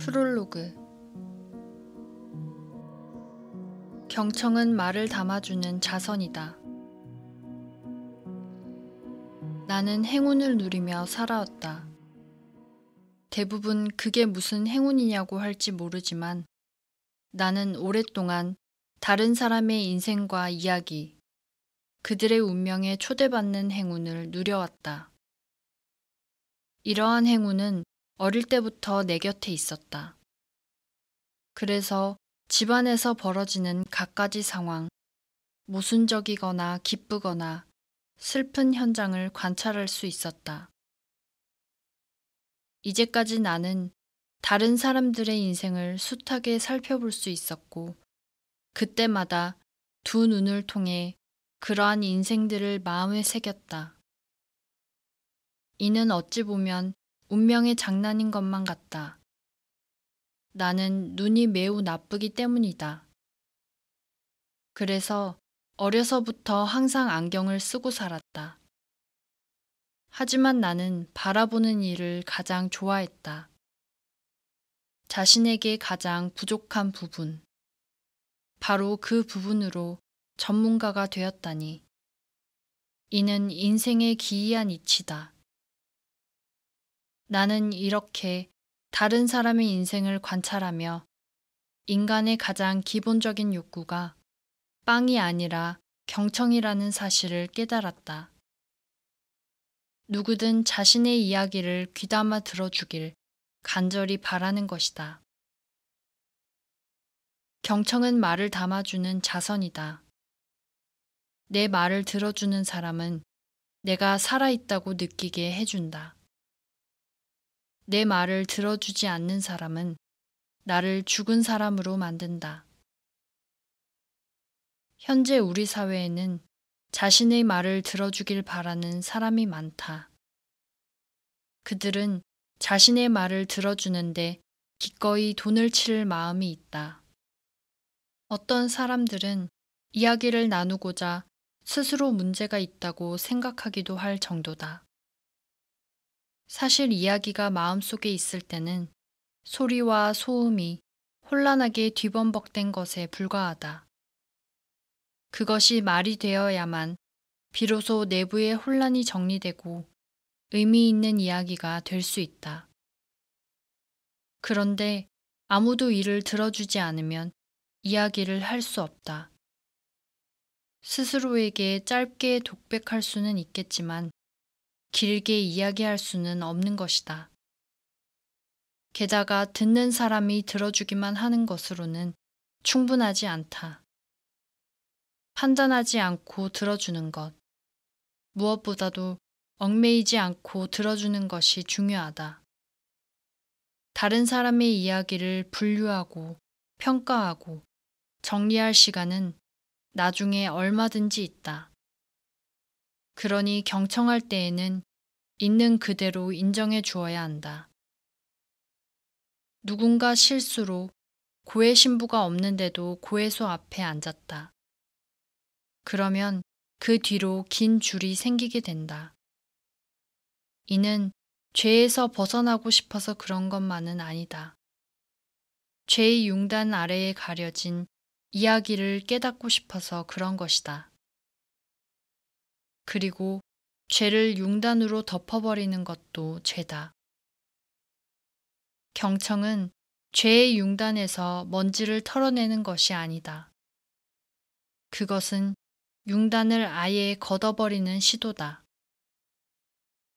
프롤로그. 경청은 말을 담아주는 자선이다. 나는 행운을 누리며 살아왔다. 대부분 그게 무슨 행운이냐고 할지 모르지만 나는 오랫동안 다른 사람의 인생과 이야기, 그들의 운명에 초대받는 행운을 누려왔다. 이러한 행운은 어릴 때부터 내 곁에 있었다. 그래서 집안에서 벌어지는 갖가지 상황, 모순적이거나 기쁘거나 슬픈 현장을 관찰할 수 있었다. 이제까지 나는 다른 사람들의 인생을 숱하게 살펴볼 수 있었고, 그때마다 두 눈을 통해 그러한 인생들을 마음에 새겼다. 이는 어찌 보면 운명의 장난인 것만 같다. 나는 눈이 매우 나쁘기 때문이다. 그래서 어려서부터 항상 안경을 쓰고 살았다. 하지만 나는 바라보는 일을 가장 좋아했다. 자신에게 가장 부족한 부분, 바로 그 부분으로 전문가가 되었다니. 이는 인생의 기이한 이치다. 나는 이렇게 다른 사람의 인생을 관찰하며 인간의 가장 기본적인 욕구가 빵이 아니라 경청이라는 사실을 깨달았다. 누구든 자신의 이야기를 귀담아 들어주길 간절히 바라는 것이다. 경청은 말을 담아주는 자선이다. 내 말을 들어주는 사람은 내가 살아있다고 느끼게 해준다. 내 말을 들어주지 않는 사람은 나를 죽은 사람으로 만든다. 현재 우리 사회에는 자신의 말을 들어주길 바라는 사람이 많다. 그들은 자신의 말을 들어주는데 기꺼이 돈을 치를 마음이 있다. 어떤 사람들은 이야기를 나누고자 스스로 문제가 있다고 생각하기도 할 정도다. 사실 이야기가 마음속에 있을 때는 소리와 소음이 혼란하게 뒤범벅된 것에 불과하다. 그것이 말이 되어야만 비로소 내부의 혼란이 정리되고 의미 있는 이야기가 될 수 있다. 그런데 아무도 이를 들어주지 않으면 이야기를 할 수 없다. 스스로에게 짧게 독백할 수는 있겠지만 길게 이야기할 수는 없는 것이다. 게다가 듣는 사람이 들어주기만 하는 것으로는 충분하지 않다. 판단하지 않고 들어주는 것, 무엇보다도 얽매이지 않고 들어주는 것이 중요하다. 다른 사람의 이야기를 분류하고 평가하고 정리할 시간은 나중에 얼마든지 있다. 그러니 경청할 때에는 있는 그대로 인정해 주어야 한다. 누군가 실수로 고해 신부가 없는데도 고해소 앞에 앉았다. 그러면 그 뒤로 긴 줄이 생기게 된다. 이는 죄에서 벗어나고 싶어서 그런 것만은 아니다. 죄의 융단 아래에 가려진 이야기를 깨닫고 싶어서 그런 것이다. 그리고 죄를 융단으로 덮어버리는 것도 죄다. 경청은 죄의 융단에서 먼지를 털어내는 것이 아니다. 그것은 융단을 아예 걷어버리는 시도다.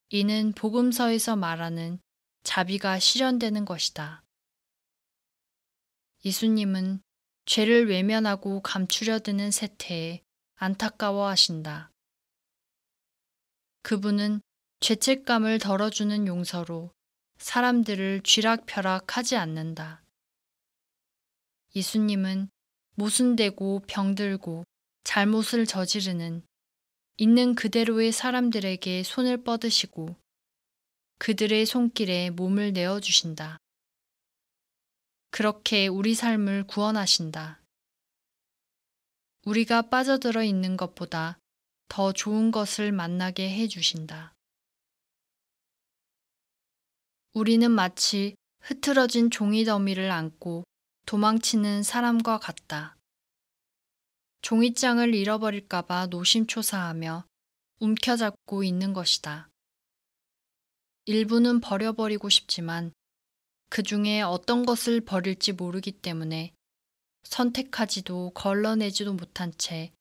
이는 복음서에서 말하는 자비가 실현되는 것이다. 예수님은 죄를 외면하고 감추려 드는 세태에 안타까워하신다. 그분은 죄책감을 덜어주는 용서로 사람들을 쥐락펴락하지 않는다. 예수님은 모순되고 병들고 잘못을 저지르는 있는 그대로의 사람들에게 손을 뻗으시고 그들의 손길에 몸을 내어주신다. 그렇게 우리 삶을 구원하신다. 우리가 빠져들어 있는 것보다 더 좋은 것을 만나게 해주신다. 우리는 마치 흐트러진 종이 더미를 안고 도망치는 사람과 같다. 종이장을 잃어버릴까봐 노심초사하며 움켜잡고 있는 것이다. 일부는 버려버리고 싶지만 그 중에 어떤 것을 버릴지 모르기 때문에 선택하지도 걸러내지도 못한 채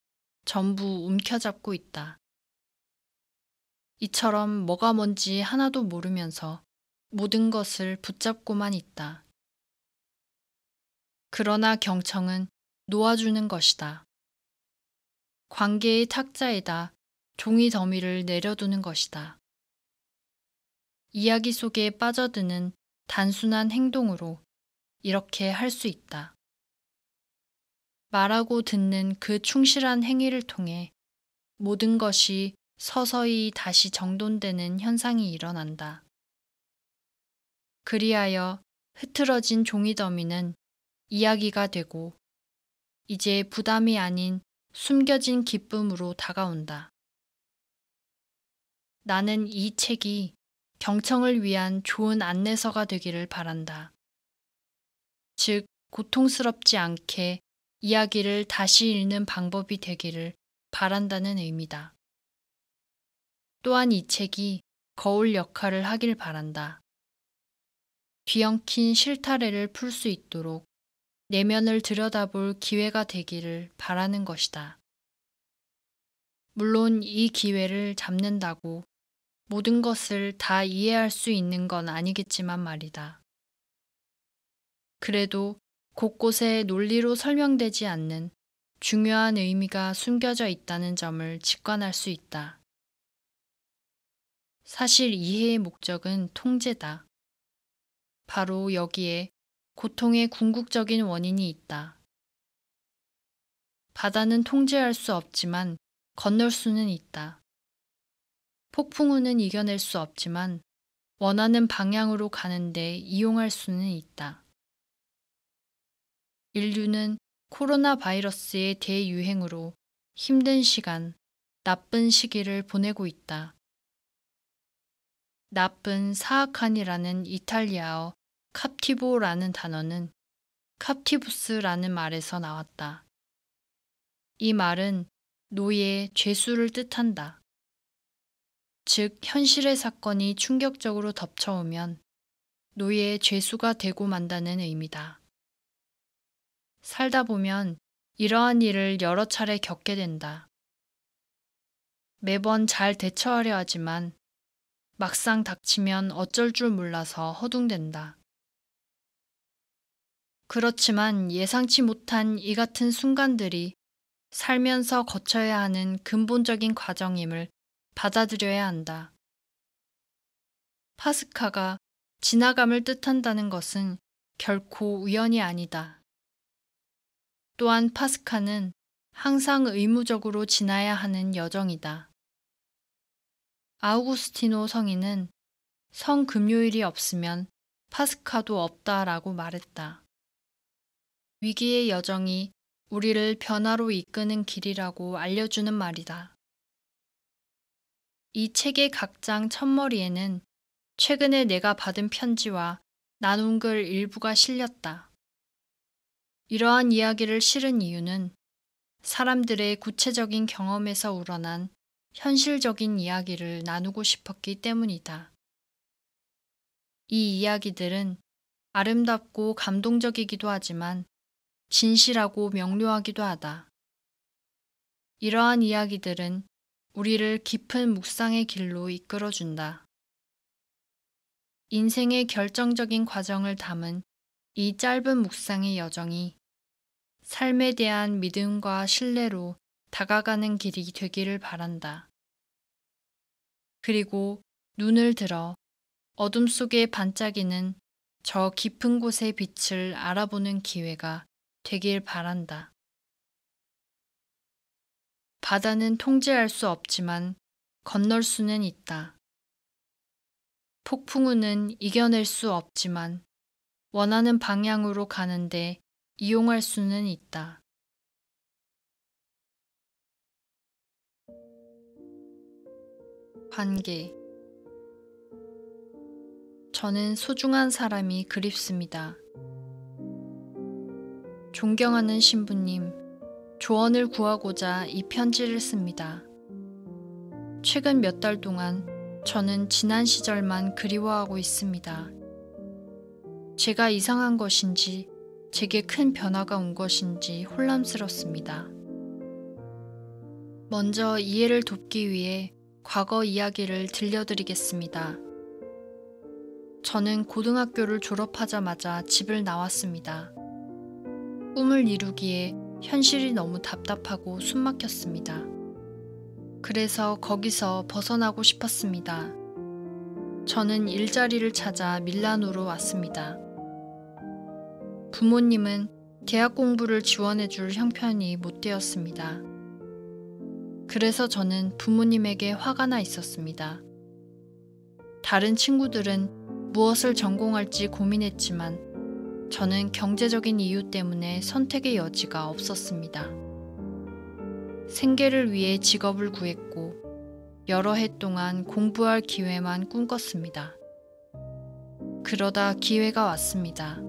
전부 움켜잡고 있다. 이처럼 뭐가 뭔지 하나도 모르면서 모든 것을 붙잡고만 있다. 그러나 경청은 놓아주는 것이다. 관계의 탁자에다 종이 더미를 내려두는 것이다. 이야기 속에 빠져드는 단순한 행동으로 이렇게 할 수 있다. 말하고 듣는 그 충실한 행위를 통해 모든 것이 서서히 다시 정돈되는 현상이 일어난다. 그리하여 흐트러진 종이 더미는 이야기가 되고 이제 부담이 아닌 숨겨진 기쁨으로 다가온다. 나는 이 책이 경청을 위한 좋은 안내서가 되기를 바란다. 즉, 고통스럽지 않게 이야기를 다시 읽는 방법이 되기를 바란다는 의미다. 또한 이 책이 거울 역할을 하길 바란다. 뒤엉킨 실타래를 풀 수 있도록 내면을 들여다볼 기회가 되기를 바라는 것이다. 물론 이 기회를 잡는다고 모든 것을 다 이해할 수 있는 건 아니겠지만 말이다. 그래도 곳곳에 논리로 설명되지 않는 중요한 의미가 숨겨져 있다는 점을 직관할 수 있다. 사실 이해의 목적은 통제다. 바로 여기에 고통의 궁극적인 원인이 있다. 바다는 통제할 수 없지만 건널 수는 있다. 폭풍우는 이겨낼 수 없지만 원하는 방향으로 가는데 이용할 수는 있다. 인류는 코로나 바이러스의 대유행으로 힘든 시간, 나쁜 시기를 보내고 있다. 나쁜 사악한이라는 이탈리아어 캡티보라는 단어는 캡티부스라는 말에서 나왔다. 이 말은 노예, 죄수를 뜻한다. 즉, 현실의 사건이 충격적으로 덮쳐오면 노예의 죄수가 되고 만다는 의미다. 살다 보면 이러한 일을 여러 차례 겪게 된다. 매번 잘 대처하려 하지만 막상 닥치면 어쩔 줄 몰라서 허둥댄다. 그렇지만 예상치 못한 이 같은 순간들이 살면서 거쳐야 하는 근본적인 과정임을 받아들여야 한다. 파스카가 지나감을 뜻한다는 것은 결코 우연이 아니다. 또한 파스카는 항상 의무적으로 지나야 하는 여정이다. 아우구스티노 성인은 성금요일이 없으면 파스카도 없다라고 말했다. 위기의 여정이 우리를 변화로 이끄는 길이라고 알려주는 말이다. 이 책의 각 장 첫머리에는 최근에 내가 받은 편지와 나눈 글 일부가 실렸다. 이러한 이야기를 실은 이유는 사람들의 구체적인 경험에서 우러난 현실적인 이야기를 나누고 싶었기 때문이다. 이 이야기들은 아름답고 감동적이기도 하지만 진실하고 명료하기도 하다. 이러한 이야기들은 우리를 깊은 묵상의 길로 이끌어준다. 인생의 결정적인 과정을 담은 이 짧은 묵상의 여정이 삶에 대한 믿음과 신뢰로 다가가는 길이 되기를 바란다. 그리고 눈을 들어 어둠 속에 반짝이는 저 깊은 곳의 빛을 알아보는 기회가 되길 바란다. 바다는 통제할 수 없지만 건널 수는 있다. 폭풍우는 이겨낼 수 없지만 원하는 방향으로 가는데 이용할 수는 있다. 관계. 저는 소중한 사람이 그립습니다. 존경하는 신부님, 조언을 구하고자 이 편지를 씁니다. 최근 몇 달 동안 저는 지난 시절만 그리워하고 있습니다. 제가 이상한 것인지, 제게 큰 변화가 온 것인지 혼란스럽습니다. 먼저 이해를 돕기 위해 과거 이야기를 들려드리겠습니다. 저는 고등학교를 졸업하자마자 집을 나왔습니다. 꿈을 이루기에 현실이 너무 답답하고 숨막혔습니다. 그래서 거기서 벗어나고 싶었습니다. 저는 일자리를 찾아 밀라노로 왔습니다. 부모님은 대학 공부를 지원해줄 형편이 못 되었습니다. 그래서 저는 부모님에게 화가 나 있었습니다. 다른 친구들은 무엇을 전공할지 고민했지만 저는 경제적인 이유 때문에 선택의 여지가 없었습니다. 생계를 위해 직업을 구했고 여러 해 동안 공부할 기회만 꿈꿨습니다. 그러다 기회가 왔습니다.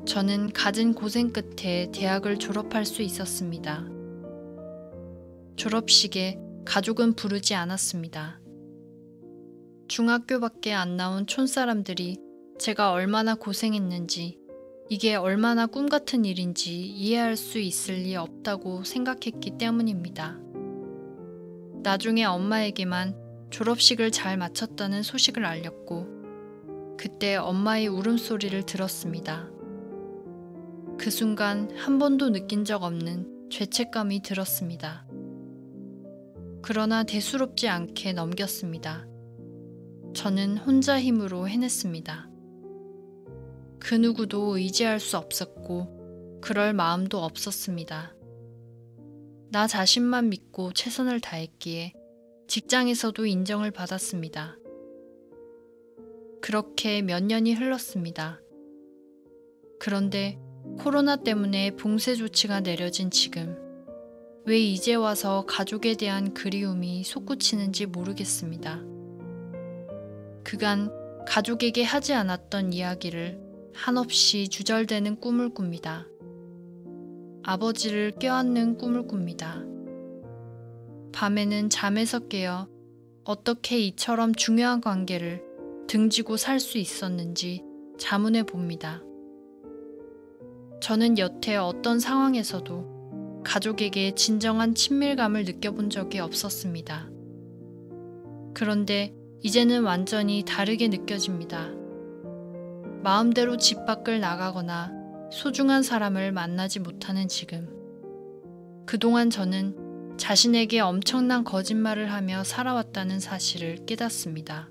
저는 갖은 고생 끝에 대학을 졸업할 수 있었습니다. 졸업식에 가족은 부르지 않았습니다. 중학교밖에 안 나온 촌사람들이 제가 얼마나 고생했는지, 이게 얼마나 꿈 같은 일인지 이해할 수 있을 리 없다고 생각했기 때문입니다. 나중에 엄마에게만 졸업식을 잘 마쳤다는 소식을 알렸고, 그때 엄마의 울음소리를 들었습니다. 그 순간 한 번도 느낀 적 없는 죄책감이 들었습니다. 그러나 대수롭지 않게 넘겼습니다. 저는 혼자 힘으로 해냈습니다. 그 누구도 의지할 수 없었고 그럴 마음도 없었습니다. 나 자신만 믿고 최선을 다했기에 직장에서도 인정을 받았습니다. 그렇게 몇 년이 흘렀습니다. 그런데 코로나 때문에 봉쇄 조치가 내려진 지금 왜 이제 와서 가족에 대한 그리움이 솟구치는지 모르겠습니다. 그간 가족에게 하지 않았던 이야기를 한없이 주절되는 꿈을 꿉니다. 아버지를 껴안는 꿈을 꿉니다. 밤에는 잠에서 깨어 어떻게 이처럼 중요한 관계를 등지고 살 수 있었는지 자문해 봅니다. 저는 여태 어떤 상황에서도 가족에게 진정한 친밀감을 느껴본 적이 없었습니다. 그런데 이제는 완전히 다르게 느껴집니다. 마음대로 집 밖을 나가거나 소중한 사람을 만나지 못하는 지금. 그동안 저는 자신에게 엄청난 거짓말을 하며 살아왔다는 사실을 깨닫습니다.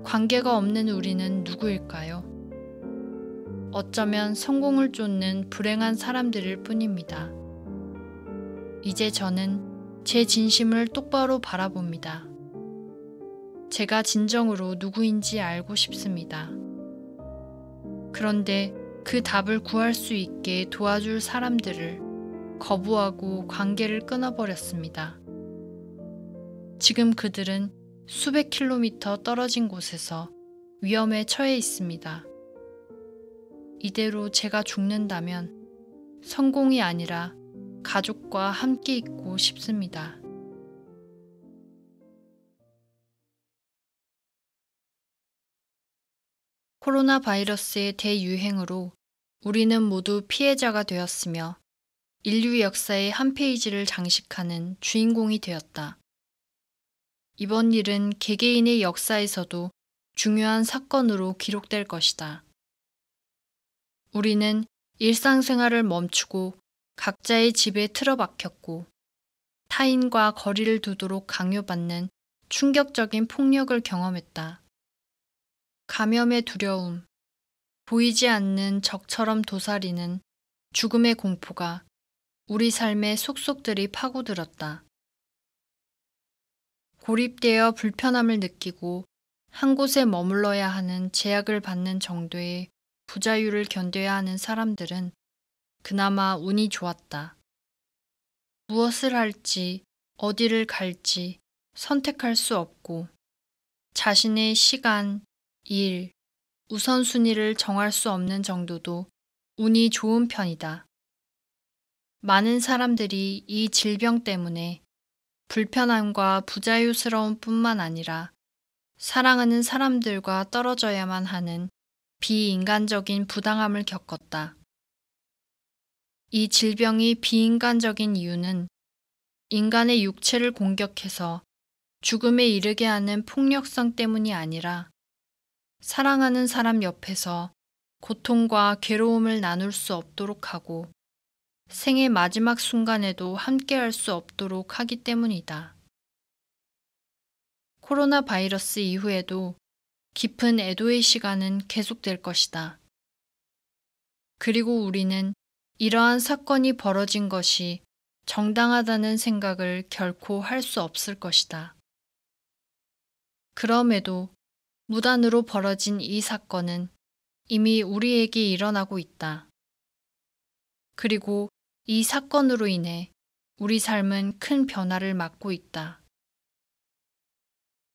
관계가 없는 우리는 누구일까요? 어쩌면 성공을 쫓는 불행한 사람들일 뿐입니다. 이제 저는 제 진심을 똑바로 바라봅니다. 제가 진정으로 누구인지 알고 싶습니다. 그런데 그 답을 구할 수 있게 도와줄 사람들을 거부하고 관계를 끊어버렸습니다. 지금 그들은 수백 킬로미터 떨어진 곳에서 위험에 처해 있습니다. 이대로 제가 죽는다면 성공이 아니라 가족과 함께 있고 싶습니다. 코로나 바이러스의 대유행으로 우리는 모두 피해자가 되었으며 인류 역사의 한 페이지를 장식하는 주인공이 되었다. 이번 일은 개개인의 역사에서도 중요한 사건으로 기록될 것이다. 우리는 일상생활을 멈추고 각자의 집에 틀어박혔고 타인과 거리를 두도록 강요받는 충격적인 폭력을 경험했다. 감염의 두려움, 보이지 않는 적처럼 도사리는 죽음의 공포가 우리 삶에 속속들이 파고들었다. 고립되어 불편함을 느끼고 한 곳에 머물러야 하는 제약을 받는 정도의 부자유를 견뎌야 하는 사람들은 그나마 운이 좋았다. 무엇을 할지, 어디를 갈지 선택할 수 없고 자신의 시간, 일, 우선순위를 정할 수 없는 정도도 운이 좋은 편이다. 많은 사람들이 이 질병 때문에 불편함과 부자유스러움 뿐만 아니라 사랑하는 사람들과 떨어져야만 하는 비인간적인 부당함을 겪었다. 이 질병이 비인간적인 이유는 인간의 육체를 공격해서 죽음에 이르게 하는 폭력성 때문이 아니라 사랑하는 사람 옆에서 고통과 괴로움을 나눌 수 없도록 하고 생의 마지막 순간에도 함께할 수 없도록 하기 때문이다. 코로나 바이러스 이후에도 깊은 애도의 시간은 계속될 것이다. 그리고 우리는 이러한 사건이 벌어진 것이 정당하다는 생각을 결코 할 수 없을 것이다. 그럼에도 무단으로 벌어진 이 사건은 이미 우리에게 일어나고 있다. 그리고 이 사건으로 인해 우리 삶은 큰 변화를 맞고 있다.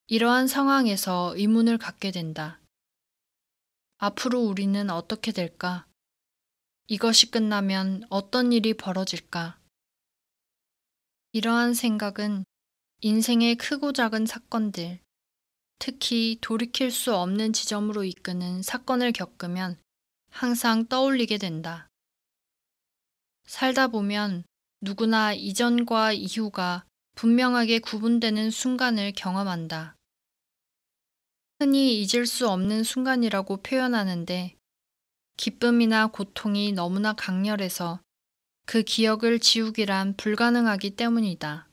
이러한 상황에서 의문을 갖게 된다. 앞으로 우리는 어떻게 될까? 이것이 끝나면 어떤 일이 벌어질까? 이러한 생각은 인생의 크고 작은 사건들, 특히 돌이킬 수 없는 지점으로 이끄는 사건을 겪으면 항상 떠올리게 된다. 살다 보면 누구나 이전과 이후가 분명하게 구분되는 순간을 경험한다. 흔히 잊을 수 없는 순간이라고 표현하는데 기쁨이나 고통이 너무나 강렬해서 그 기억을 지우기란 불가능하기 때문이다.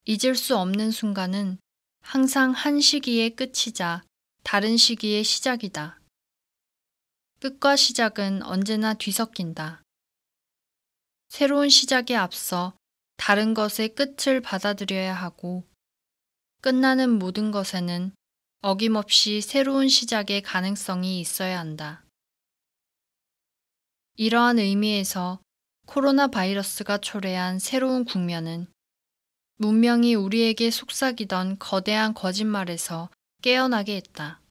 잊을 수 없는 순간은 항상 한 시기의 끝이자 다른 시기의 시작이다. 끝과 시작은 언제나 뒤섞인다. 새로운 시작에 앞서 다른 것의 끝을 받아들여야 하고 끝나는 모든 것에는 어김없이 새로운 시작의 가능성이 있어야 한다. 이러한 의미에서 코로나 바이러스가 초래한 새로운 국면은 문명이 우리에게 속삭이던 거대한 거짓말에서 깨어나게 했다.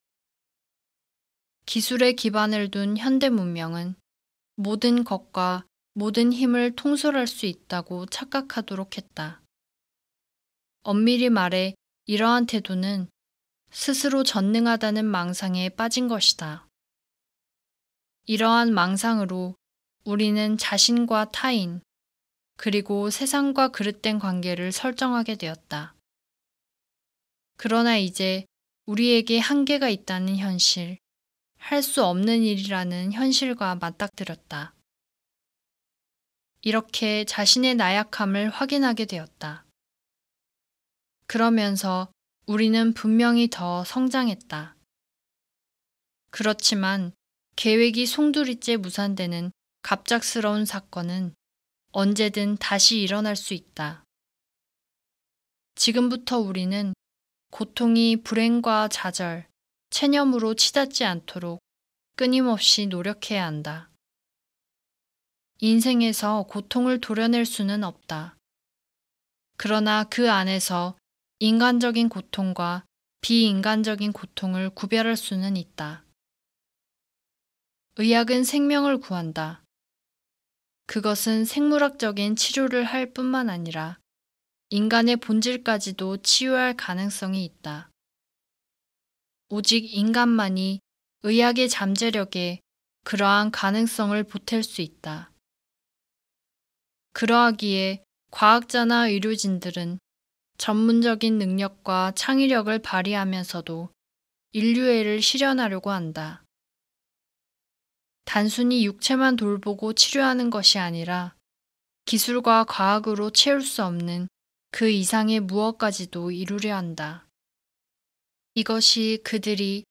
기술에 기반을 둔 현대 문명은 모든 것과 모든 힘을 통솔할 수 있다고 착각하도록 했다. 엄밀히 말해 이러한 태도는 스스로 전능하다는 망상에 빠진 것이다. 이러한 망상으로 우리는 자신과 타인, 그리고 세상과 그릇된 관계를 설정하게 되었다. 그러나 이제 우리에게 한계가 있다는 현실, 할 수 없는 일이라는 현실과 맞닥뜨렸다. 이렇게 자신의 나약함을 확인하게 되었다. 그러면서 우리는 분명히 더 성장했다. 그렇지만 계획이 송두리째 무산되는 갑작스러운 사건은 언제든 다시 일어날 수 있다. 지금부터 우리는 고통이 불행과 좌절, 체념으로 치닫지 않도록 끊임없이 노력해야 한다. 인생에서 고통을 도려낼 수는 없다. 그러나 그 안에서 인간적인 고통과 비인간적인 고통을 구별할 수는 있다. 의학은 생명을 구한다. 그것은 생물학적인 치료를 할 뿐만 아니라 인간의 본질까지도 치유할 가능성이 있다. 오직 인간만이 의학의 잠재력에 그러한 가능성을 보탤 수 있다. 그러하기에 과학자나 의료진들은 전문적인 능력과 창의력을 발휘하면서도 인류애를 실현하려고 한다. 단순히 육체만 돌보고 치료하는 것이 아니라 기술과 과학으로 채울 수 없는 그 이상의 무엇까지도 이루려 한다. 이것이 그들이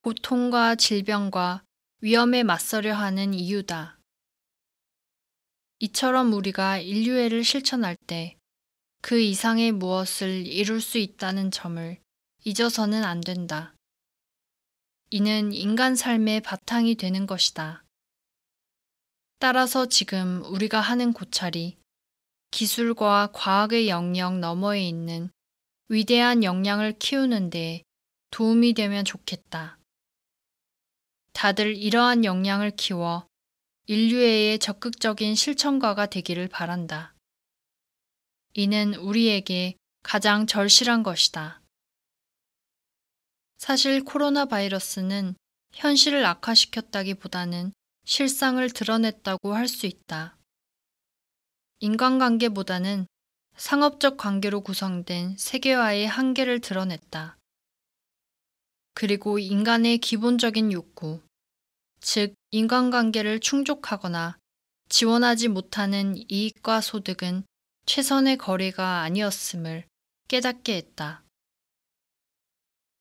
고통과 질병과 위험에 맞서려 하는 이유다. 이처럼 우리가 인류애를 실천할 때 그 이상의 무엇을 이룰 수 있다는 점을 잊어서는 안 된다. 이는 인간 삶의 바탕이 되는 것이다. 따라서 지금 우리가 하는 고찰이 기술과 과학의 영역 너머에 있는 위대한 역량을 키우는 데 도움이 되면 좋겠다. 다들 이러한 역량을 키워 인류애의 적극적인 실천가가 되기를 바란다. 이는 우리에게 가장 절실한 것이다. 사실 코로나 바이러스는 현실을 악화시켰다기보다는 실상을 드러냈다고 할 수 있다. 인간관계보다는 상업적 관계로 구성된 세계화의 한계를 드러냈다. 그리고 인간의 기본적인 욕구, 즉 인간관계를 충족하거나 지원하지 못하는 이익과 소득은 최선의 거래가 아니었음을 깨닫게 했다.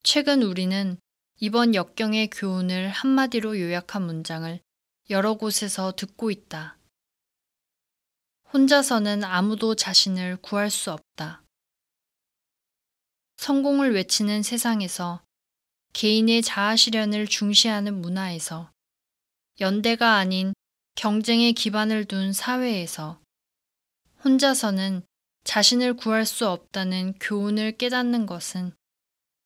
최근 우리는 이번 역경의 교훈을 한마디로 요약한 문장을 여러 곳에서 듣고 있다. 혼자서는 아무도 자신을 구할 수 없다. 성공을 외치는 세상에서, 개인의 자아 실현을 중시하는 문화에서, 연대가 아닌 경쟁의 기반을 둔 사회에서 혼자서는 자신을 구할 수 없다는 교훈을 깨닫는 것은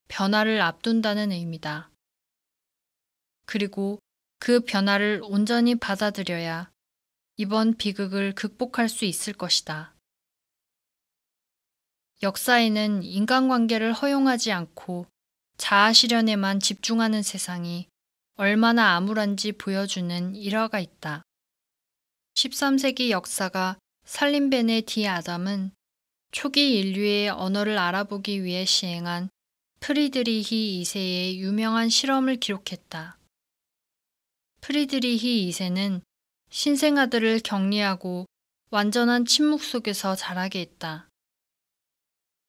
변화를 앞둔다는 의미다. 그리고 그 변화를 온전히 받아들여야 이번 비극을 극복할 수 있을 것이다. 역사에는 인간관계를 허용하지 않고 자아 실현에만 집중하는 세상이 얼마나 암울한지 보여주는 일화가 있다. 13세기 역사가 살림 베네 디 아담은 초기 인류의 언어를 알아보기 위해 시행한 프리드리히 2세의 유명한 실험을 기록했다. 프리드리히 2세는 신생아들을 격리하고 완전한 침묵 속에서 자라게 했다.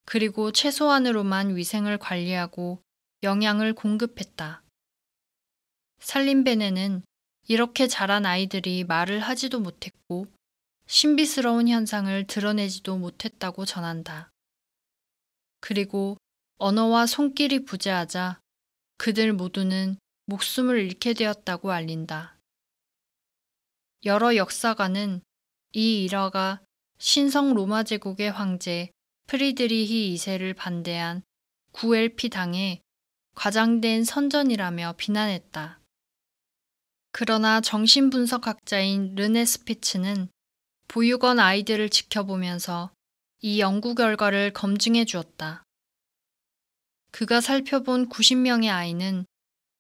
그리고 최소한으로만 위생을 관리하고 영양을 공급했다. 살림베네는 이렇게 자란 아이들이 말을 하지도 못했고 신비스러운 현상을 드러내지도 못했다고 전한다. 그리고 언어와 손길이 부재하자 그들 모두는 목숨을 잃게 되었다고 알린다. 여러 역사가는 이 일화가 신성 로마 제국의 황제 프리드리히 2세를 반대한 구엘피 당의 과장된 선전이라며 비난했다. 그러나 정신분석학자인 르네 스피츠는 보육원 아이들을 지켜보면서 이 연구 결과를 검증해 주었다. 그가 살펴본 90명의 아이는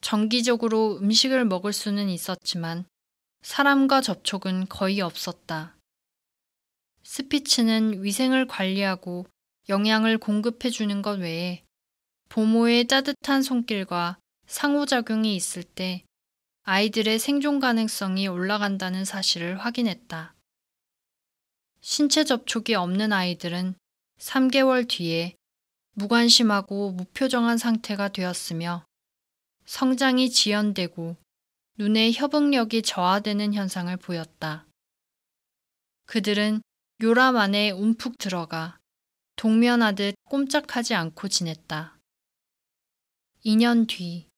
정기적으로 음식을 먹을 수는 있었지만 사람과 접촉은 거의 없었다. 스피츠는 위생을 관리하고 영양을 공급해 주는 것 외에 부모의 따뜻한 손길과 상호작용이 있을 때 아이들의 생존 가능성이 올라간다는 사실을 확인했다. 신체 접촉이 없는 아이들은 3개월 뒤에 무관심하고 무표정한 상태가 되었으며 성장이 지연되고 눈의 협응력이 저하되는 현상을 보였다. 그들은 요람 안에 움푹 들어가 동면하듯 꼼짝하지 않고 지냈다. 2년 뒤,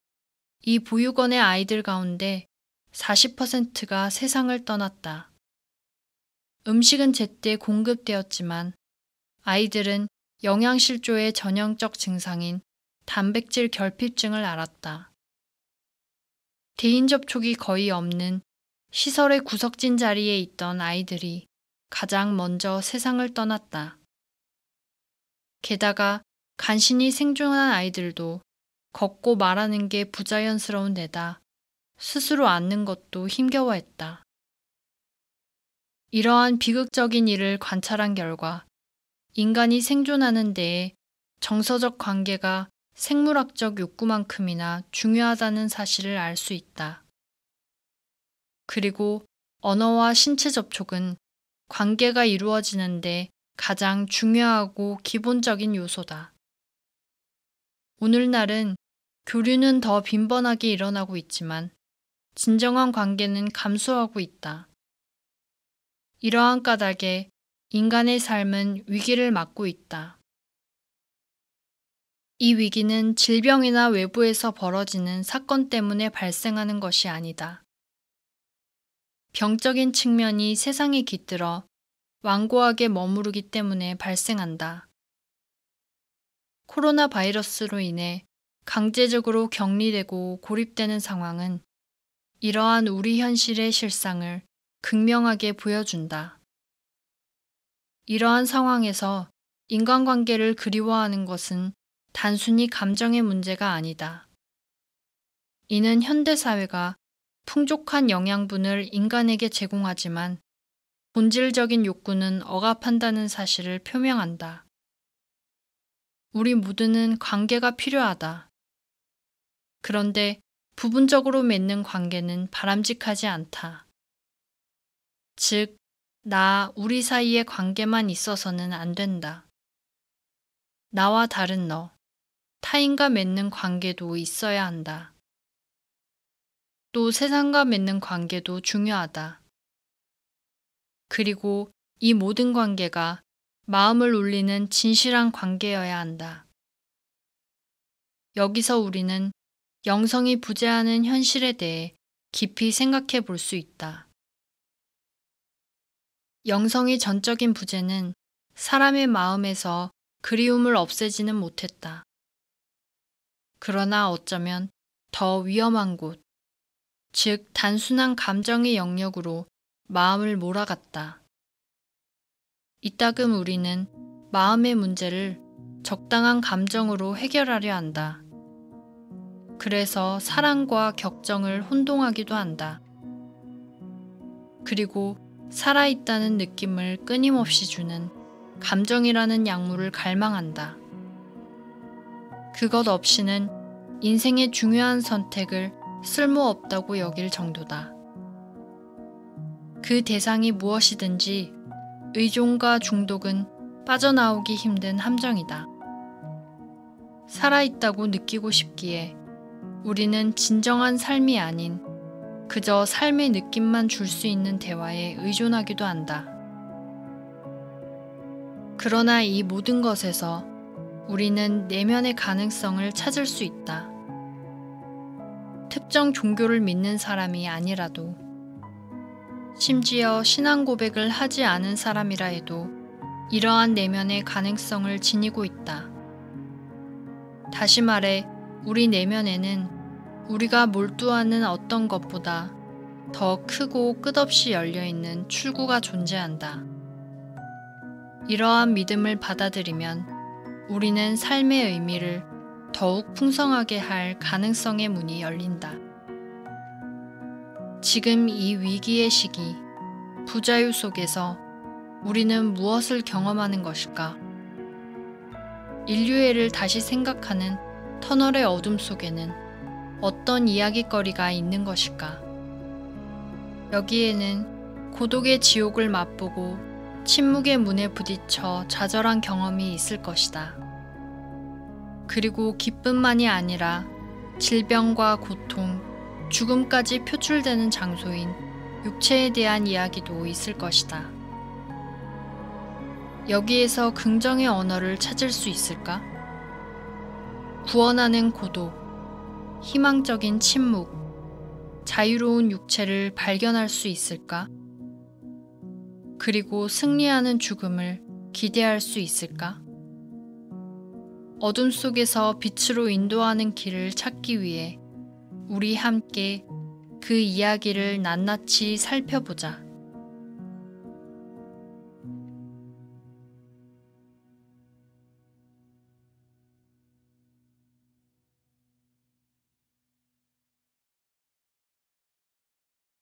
이 보육원의 아이들 가운데 40%가 세상을 떠났다. 음식은 제때 공급되었지만 아이들은 영양실조의 전형적 증상인 단백질 결핍증을 앓았다. 대인 접촉이 거의 없는 시설의 구석진 자리에 있던 아이들이 가장 먼저 세상을 떠났다. 게다가 간신히 생존한 아이들도 걷고 말하는 게 부자연스러운 데다 스스로 앉는 것도 힘겨워했다. 이러한 비극적인 일을 관찰한 결과 인간이 생존하는 데에 정서적 관계가 생물학적 욕구만큼이나 중요하다는 사실을 알 수 있다. 그리고 언어와 신체 접촉은 관계가 이루어지는데 가장 중요하고 기본적인 요소다. 오늘날은 교류는 더 빈번하게 일어나고 있지만 진정한 관계는 감소하고 있다. 이러한 까닭에 인간의 삶은 위기를 맞고 있다. 이 위기는 질병이나 외부에서 벌어지는 사건 때문에 발생하는 것이 아니다. 병적인 측면이 세상에 깃들어 완고하게 머무르기 때문에 발생한다. 코로나 바이러스로 인해 강제적으로 격리되고 고립되는 상황은 이러한 우리 현실의 실상을 극명하게 보여준다. 이러한 상황에서 인간관계를 그리워하는 것은 단순히 감정의 문제가 아니다. 이는 현대사회가 풍족한 영양분을 인간에게 제공하지만 본질적인 욕구는 억압한다는 사실을 표명한다. 우리 모두는 관계가 필요하다. 그런데 부분적으로 맺는 관계는 바람직하지 않다. 즉, 우리 사이의 관계만 있어서는 안 된다. 나와 다른 너, 타인과 맺는 관계도 있어야 한다. 또 세상과 맺는 관계도 중요하다. 그리고 이 모든 관계가 마음을 울리는 진실한 관계여야 한다. 여기서 우리는 영성이 부재하는 현실에 대해 깊이 생각해 볼 수 있다. 영성의 전적인 부재는 사람의 마음에서 그리움을 없애지는 못했다. 그러나 어쩌면 더 위험한 곳, 즉 단순한 감정의 영역으로 마음을 몰아갔다. 이따금 우리는 마음의 문제를 적당한 감정으로 해결하려 한다. 그래서 사랑과 격정을 혼동하기도 한다. 그리고 살아있다는 느낌을 끊임없이 주는 감정이라는 약물을 갈망한다. 그것 없이는 인생의 중요한 선택을 쓸모없다고 여길 정도다. 그 대상이 무엇이든지 의존과 중독은 빠져나오기 힘든 함정이다. 살아있다고 느끼고 싶기에 우리는 진정한 삶이 아닌 그저 삶의 느낌만 줄 수 있는 대화에 의존하기도 한다. 그러나 이 모든 것에서 우리는 내면의 가능성을 찾을 수 있다. 특정 종교를 믿는 사람이 아니라도, 심지어 신앙 고백을 하지 않은 사람이라 해도 이러한 내면의 가능성을 지니고 있다. 다시 말해, 우리 내면에는 우리가 몰두하는 어떤 것보다 더 크고 끝없이 열려있는 출구가 존재한다. 이러한 믿음을 받아들이면 우리는 삶의 의미를 더욱 풍성하게 할 가능성의 문이 열린다. 지금 이 위기의 시기, 부자유 속에서 우리는 무엇을 경험하는 것일까? 인류애를 다시 생각하는 터널의 어둠 속에는 어떤 이야깃거리가 있는 것일까? 여기에는 고독의 지옥을 맛보고 침묵의 문에 부딪혀 좌절한 경험이 있을 것이다. 그리고 기쁨만이 아니라 질병과 고통, 죽음까지 표출되는 장소인 육체에 대한 이야기도 있을 것이다. 여기에서 긍정의 언어를 찾을 수 있을까? 구원하는 고독, 희망적인 침묵, 자유로운 육체를 발견할 수 있을까? 그리고 승리하는 죽음을 기대할 수 있을까? 어둠 속에서 빛으로 인도하는 길을 찾기 위해 우리 함께 그 이야기를 낱낱이 살펴보자.